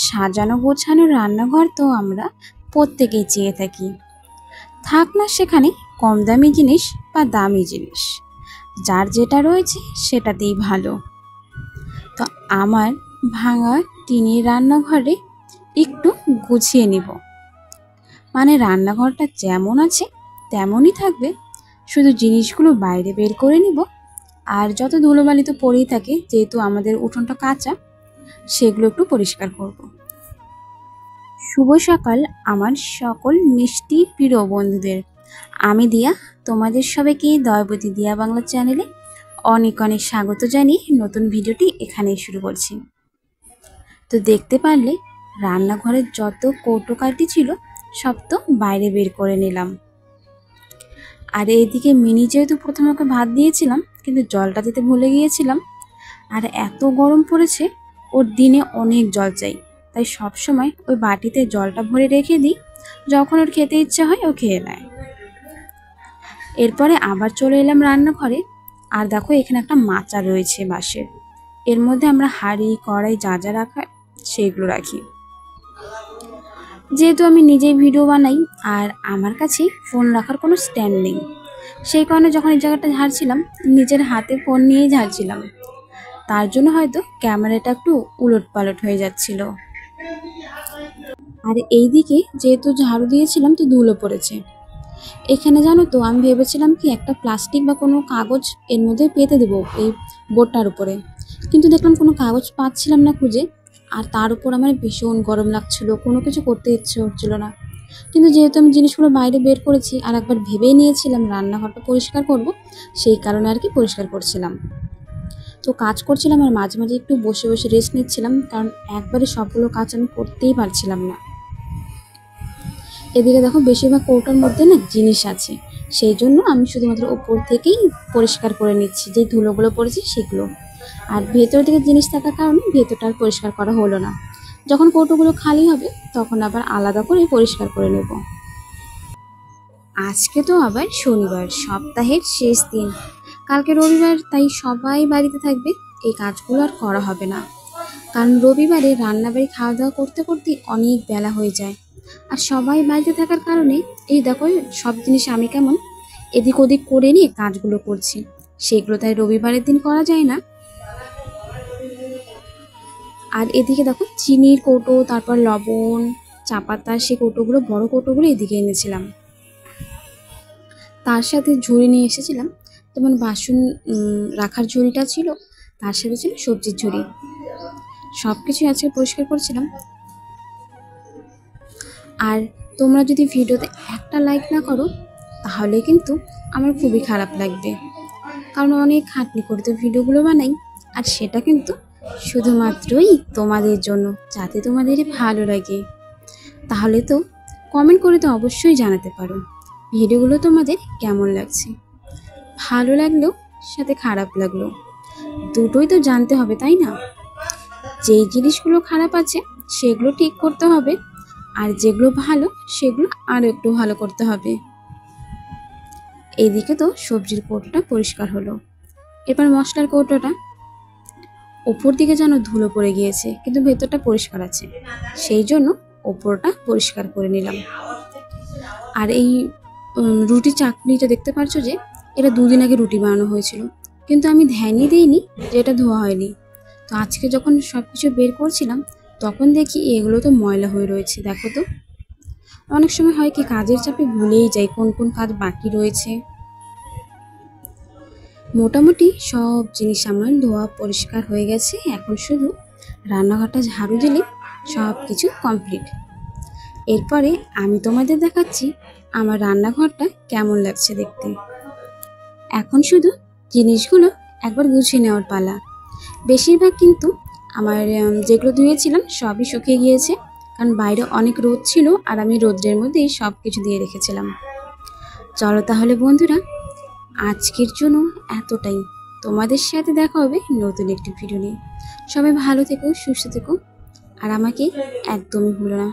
সাজানো গোছানো রান্নাঘর তো আমরা প্রত্যেকেই চেয়ে থাকি। থাক না সেখানে কম দামি জিনিস বা দামি জিনিস, যার যেটা রয়েছে সেটাতেই ভালো। তো আমার ভাঙা টিনের রান্নাঘরে একটু গুছিয়ে নিব, মানে রান্নাঘরটা যেমন আছে তেমনই থাকবে, শুধু জিনিসগুলো বাইরে বের করে নিব। আর যত ধুলোবালি তো পড়েই থাকে, যেহেতু আমাদের উঠোনটা কাঁচা, সেগুলো একটু পরিষ্কার করব। শুভ সকাল আমার সকল মিষ্টি প্রিয় বন্ধুদের। আমি দিয়া তোমাদের সবাইকে দয়াবতী দিয়া বাংলা চ্যানেলে অনেক অনেক স্বাগত জানিয়ে নতুন ভিডিওটি এখানেই শুরু করছি। তো দেখতে পারলে রান্নাঘরের যত কৌটোকাটি ছিল সব তো বাইরে বের করে নিলাম। আর এইদিকে মিনি যেহেতু প্রথমে ওকে ভাত দিয়েছিলাম, কিন্তু জলটা দিতে ভুলে গিয়েছিলাম। আর এত গরম পড়েছে, ওর দিনে অনেক জল চাই, তাই সবসময় ওই বাটিতে জলটা ভরে রেখে দিই, যখন ওর খেতে ইচ্ছে হয় ও খেয়ে নেয়। এরপরে আবার চলে এলাম রান্নাঘরে। আর দেখো এখানে একটা মাচা রয়েছে বাঁশের, এর মধ্যে আমরা হাঁড়ি কড়াই যা যা রাখা সেইগুলো রাখি। যেহেতু আমি নিজেই ভিডিও বানাই আর আমার কাছে ফোন রাখার কোনো স্ট্যান্ড নেই, সেই কারণে যখন এই জায়গাটা ঝাড়ছিলাম নিজের হাতে ফোন নিয়েই ঝাড়ছিলাম, তার জন্য হয়তো ক্যামেরাটা একটু উলট পালট হয়ে যাচ্ছিল। আর এইদিকে যেহেতু ঝাড়ু দিয়েছিলাম তো ধুলো পড়েছে। এখানে জানো তো আমি ভেবেছিলাম কি একটা প্লাস্টিক বা কোনো কাগজ এর মধ্যে পেতে দেবো এই বোর্ডটার উপরে, কিন্তু দেখলাম কোনো কাগজ পাচ্ছিলাম না খুঁজে। আর তার উপর আমার ভীষণ গরম লাগছিল, কোনো কিছু করতে ইচ্ছে হচ্ছিল না। কিন্তু যেহেতু আমি জিনিসগুলো বাইরে বের করেছি আর একবার ভেবেই নিয়েছিলাম রান্নাঘরটা পরিষ্কার করব, সেই কারণে আর কি পরিষ্কার করছিলাম। তো কাজ করছিলাম আর মাঝে মাঝে একটু বসে বসে রেস্ট নিচ্ছিলাম, কারণ একবারে সবগুলো কাজ আমি করতেই পারছিলাম না। এদিকে দেখো বেশিরভাগ কৌটার মধ্যে না জিনিস আছে, সেই জন্য আমি শুধুমাত্র ওপর থেকেই পরিষ্কার করে নিচ্ছি, যে ধুলোগুলো পড়েছে সেগুলো। আর ভেতর থেকে জিনিস থাকার কারণে ভেতরটা আর পরিষ্কার করা হলো না। যখন কৌটোগুলো খালি হবে তখন আবার আলাদা করে পরিষ্কার করে নেব। আজকে তো আবার শনিবার, সপ্তাহের শেষ দিন, কালকে রবিবার, তাই সবাই বাড়িতে থাকবে, এই কাজগুলো আর করা হবে না। কারণ রবিবারে রান্নাবাড়ি খাওয়া দাওয়া করতে করতে অনেক বেলা হয়ে যায়। আর সবাই বাড়িতে থাকার কারণে এই দেখো সব জিনিস আমি কেমন এদিক ওদিক করে নিয়ে কাজগুলো করছি, সেগুলো তাই রবিবারের দিন করা যায় না। আর এদিকে দেখো চিনির কৌটো, তারপর লবণ, চা পাতা, সেই কৌটোগুলো বড় কৌটোগুলো এদিকে এনেছিলাম। তার সাথে ঝুড়ি নিয়ে এসেছিলাম, যেমন বাসন রাখার ঝুড়িটা ছিল, তার সাথে ছিল সবজির ঝুড়ি। সব কিছু আজকে পরিষ্কার করছিলাম। আর তোমরা যদি ভিডিওতে একটা লাইক না করো তাহলে কিন্তু আমার খুবই খারাপ লাগবে, কারণ অনেক খাটনি করে তো ভিডিওগুলো বানাই, আর সেটা কিন্তু শুধুমাত্রই তোমাদের জন্য, যাতে তোমাদের ভালো লাগে। তাহলে তো কমেন্ট করে তো অবশ্যই জানাতে পারো ভিডিওগুলো তোমাদের কেমন লাগছে। ভালো লাগলেও সাথে খারাপ লাগলেও দুটোই তো জানতে হবে, তাই না? যেই জিনিসগুলো খারাপ আছে সেগুলো ঠিক করতে হবে, আর যেগুলো ভালো সেগুলো আরও একটু ভালো করতে হবে। এইদিকে তো সবজির কৌটোটা পরিষ্কার হলো। এবার মশলার কৌটোটা, ওপর দিকে যেন ধুলো পড়ে গিয়েছে কিন্তু ভেতরটা পরিষ্কার আছে, সেই জন্য ওপরটা পরিষ্কার করে নিলাম। আর এই রুটি চাটনিটা দেখতে পাচ্ছ যে এটা 2 দিন আগে রুটি বানানো হয়েছিল, কিন্তু আমি ধ্যানই দিইনি যে এটা ধোয়া হয়নি। তো আজকে যখন সব কিছু বের করছিলাম তখন দেখি এগুলো তো ময়লা হয়ে রয়েছে। দেখো তো অনেক সময় হয় কি কাজের চাপে ভুলেই যাই কোন কোন কাজ বাকি রয়েছে। মোটামুটি সব জিনিস আমার ধোয়া পরিষ্কার হয়ে গেছে, এখন শুধু রান্নাঘরটা ঝাড়ু দিলে সব কিছু কমপ্লিট। এরপরে আমি তোমাদের দেখাচ্ছি আমার রান্নাঘরটা কেমন লাগছে দেখতে। এখন শুধু জিনিসগুলো একবার গুছিয়ে নেওয়ার পালা। বেশিরভাগ কিন্তু আমার যেগুলো ধুয়েছিলাম সবই শুকিয়ে গিয়েছে, কারণ বাইরে অনেক রোদ ছিল আর আমি রোদ্রের মধ্যেই সব কিছু দিয়ে রেখেছিলাম। চলো তাহলে বন্ধুরা, আজকের জন্য এতটাই। তোমাদের সাথে দেখা হবে নতুন একটি ভিডিও নিয়ে। সবাই ভালো থেকো, সুস্থ থেকো, আর আমাকে একদমই ভুলো না।